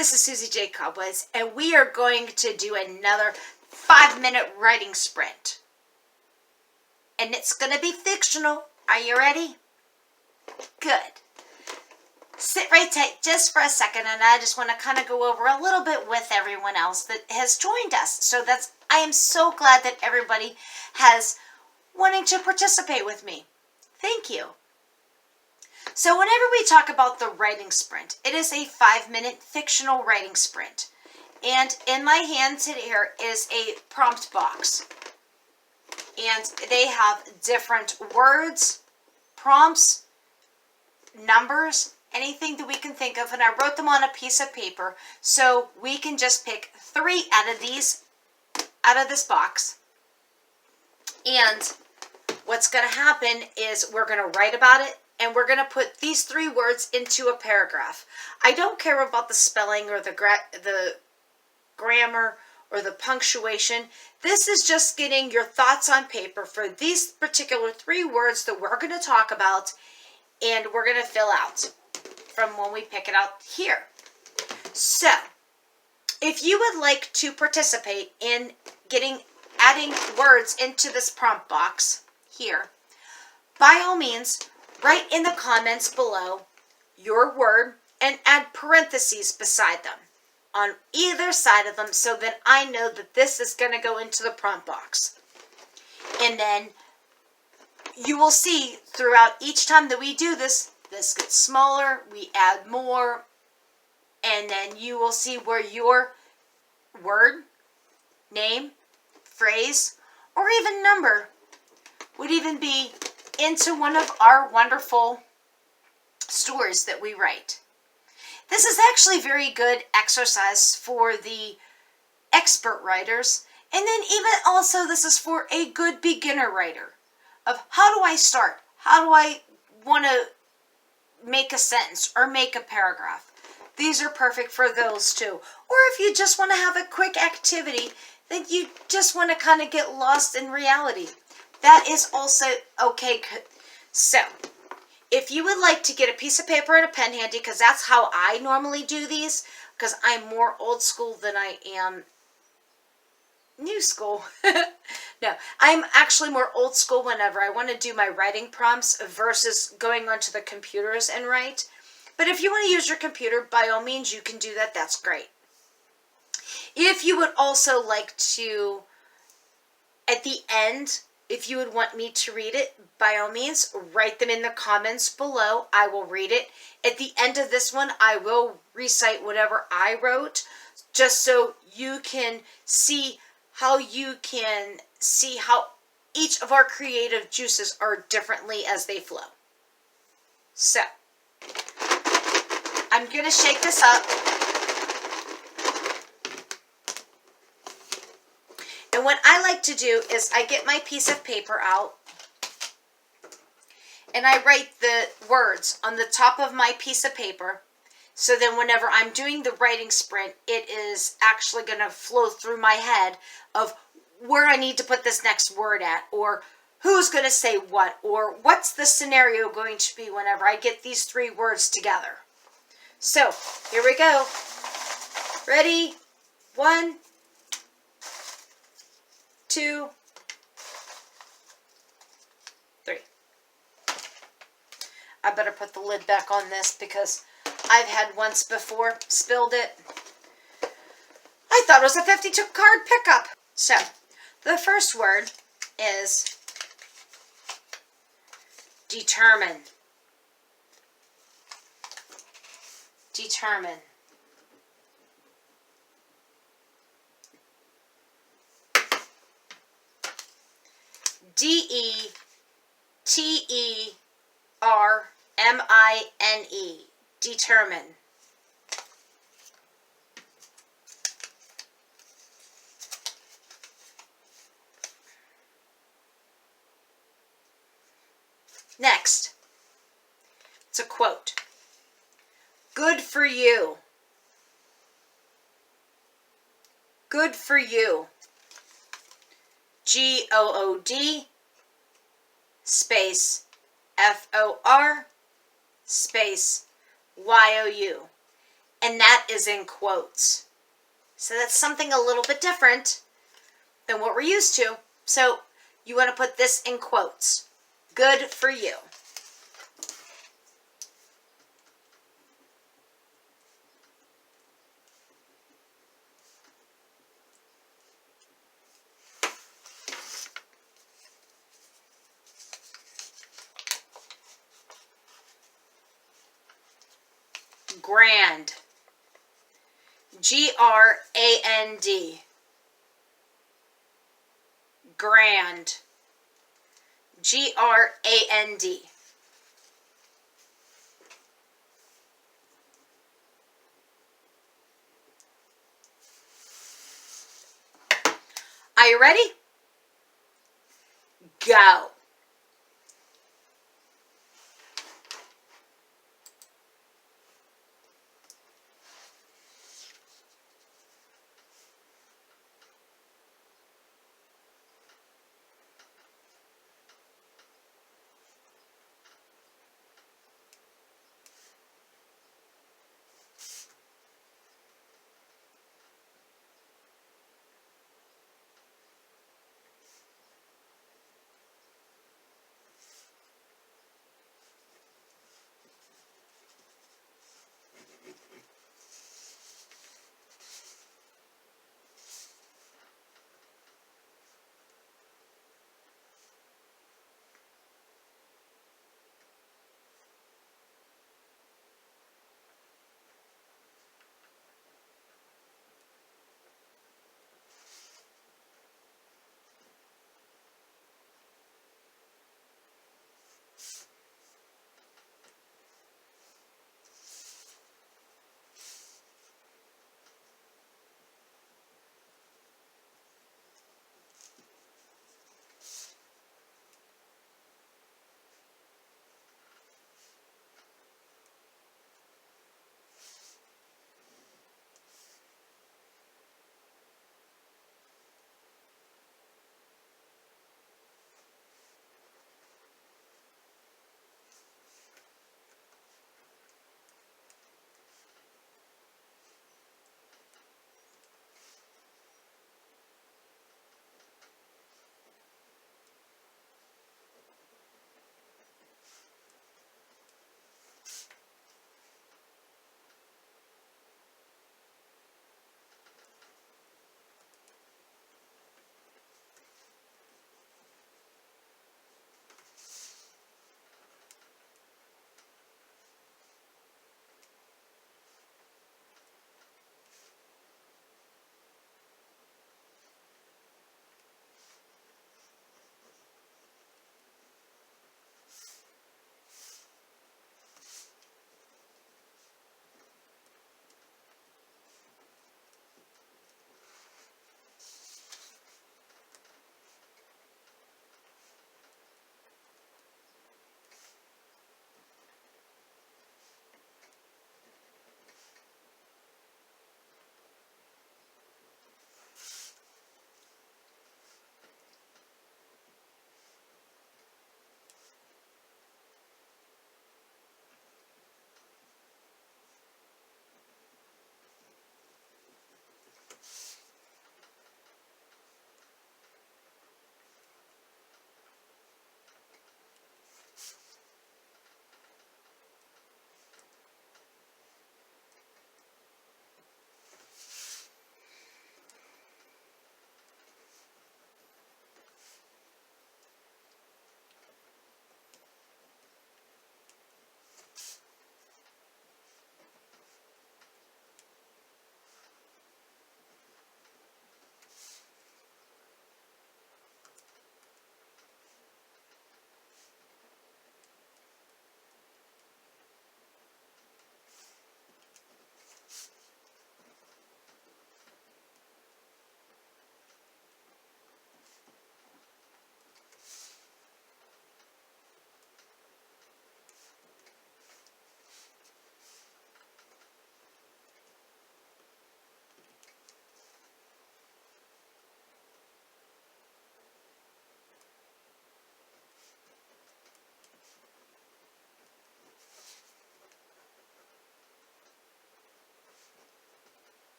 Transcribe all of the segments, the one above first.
This is Susie J. Cobwebs, and we are going to do another 5-minute writing sprint. And it's going to be fictional. Are you ready? Good. Sit right tight just for a second, and I just want to kind of go over a little bit with everyone else that has joined us. I am so glad that everybody has wanting to participate with me. Thank you. So whenever we talk about the writing sprint, it is a 5-minute fictional writing sprint. And in my hand here is a prompt box. And they have different words, prompts, numbers, anything that we can think of. And I wrote them on a piece of paper so we can just pick 3 out of this box. And what's going to happen is we're going to write about it. And we're going to put these 3 words into a paragraph. I don't care about the spelling or the grammar or the punctuation. This is just getting your thoughts on paper for these particular 3 words that we're going to talk about and we're going to fill out from when we pick it out here. So, if you would like to participate in adding words into this prompt box here, by all means, write in the comments below your word and add parentheses beside them on either side of them so that I know that this is going to go into the prompt box. And then you will see throughout each time that we do this gets smaller, we add more, and then you will see where your word, name, phrase, or even number would even be into one of our wonderful stories that we write. This is actually very good exercise for the expert writers, and then even also this is for a good beginner writer of how do I start? How do I want to make a sentence or make a paragraph? These are perfect for those too. Or if you just want to have a quick activity that you just want to kind of get lost in reality, that is also okay. So, if you would like to get a piece of paper and a pen handy, because that's how I normally do these, because I'm more old school than I am new school. No, I'm actually more old school whenever I want to do my writing prompts versus going onto the computers and write. But if you want to use your computer, by all means, you can do that. That's great. If you would also like to, at the end, if you would want me to read it, by all means, write them in the comments below. I will read it. At the end of this one, I will recite whatever I wrote, just so you can see how each of our creative juices are differently as they flow. So, I'm going to shake this up. And what I like to do is I get my piece of paper out and I write the words on the top of my piece of paper. So then whenever I'm doing the writing sprint, it is actually going to flow through my head of where I need to put this next word at, or who's going to say what, or what's the scenario going to be whenever I get these 3 words together. So here we go. Ready? 1, 2, 3. I better put the lid back on this because I've had once before spilled it. I thought it was a 52 card pickup. So, the first word is determine. Determine. D-E-T-E-R-M-I-N-E. Determine. Next, it's a quote. Good for you. Good for you. G-O-O-D space F-O-R space Y-O-U. and that is in quotes. So that's something a little bit different than what we're used to. So you want to put this in quotes. Good for you. Grand. G-R-A-N-D. Grand. G-R-A-N-D. Are you ready? Go.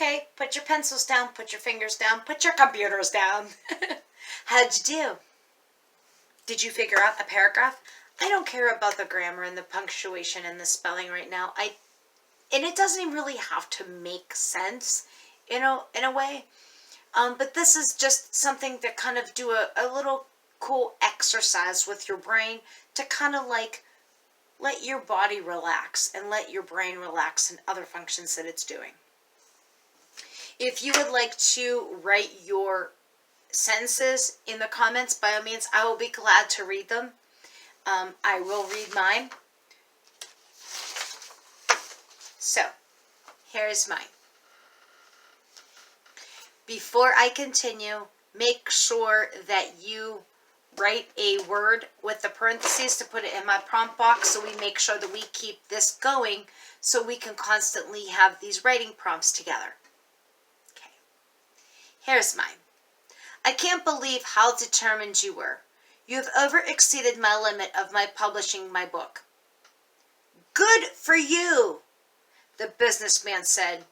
okay. Put your pencils down, put your fingers down, put your computers down. How'd you do? Did you figure out a paragraph? I don't care about the grammar and the punctuation and the spelling right now. And it doesn't really have to make sense, in a way. But this is just something to kind of do a little cool exercise with your brain to kind of like let your body relax and let your brain relax in other functions that it's doing. If you would like to write your sentences in the comments, by all means, I will be glad to read them. I will read mine. So, here's mine. Before I continue, make sure that you write a word with the parentheses to put it in my prompt box so we make sure that we keep this going so we can constantly have these writing prompts together. Okay, here's mine. I can't believe how determined you were. You have over-exceeded my limit of my publishing my book. Good for you, the businessman said.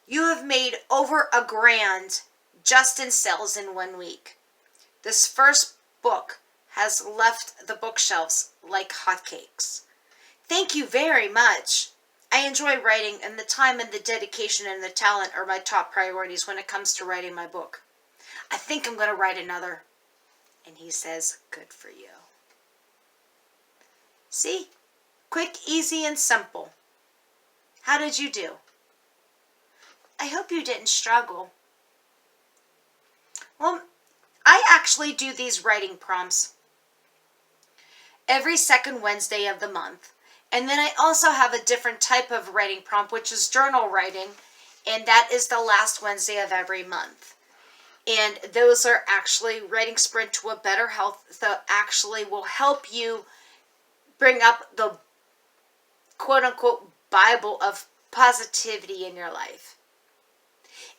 You have made over $1,000 just in sales in 1 week. This first book has left the bookshelves like hotcakes. Thank you very much. I enjoy writing, and the time and the dedication and the talent are my top priorities when it comes to writing my book. I think I'm going to write another. And he says, good for you. See? Quick, easy, and simple. How did you do? I hope you didn't struggle. Well, I actually do these writing prompts every second Wednesday of the month. And then I also have a different type of writing prompt, which is journal writing. And that is the last Wednesday of every month. And those are actually writing sprint to a better health that actually will help you bring up the quote-unquote Bible of positivity in your life.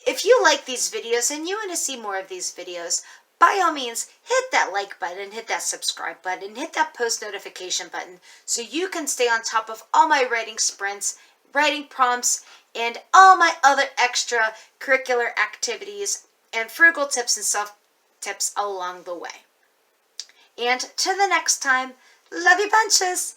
If you like these videos and you want to see more of these videos, by all means, hit that like button, hit that subscribe button, hit that post notification button so you can stay on top of all my writing sprints, writing prompts, and all my other extra curricular activities and frugal tips and self tips along the way. And to the next time, love you bunches!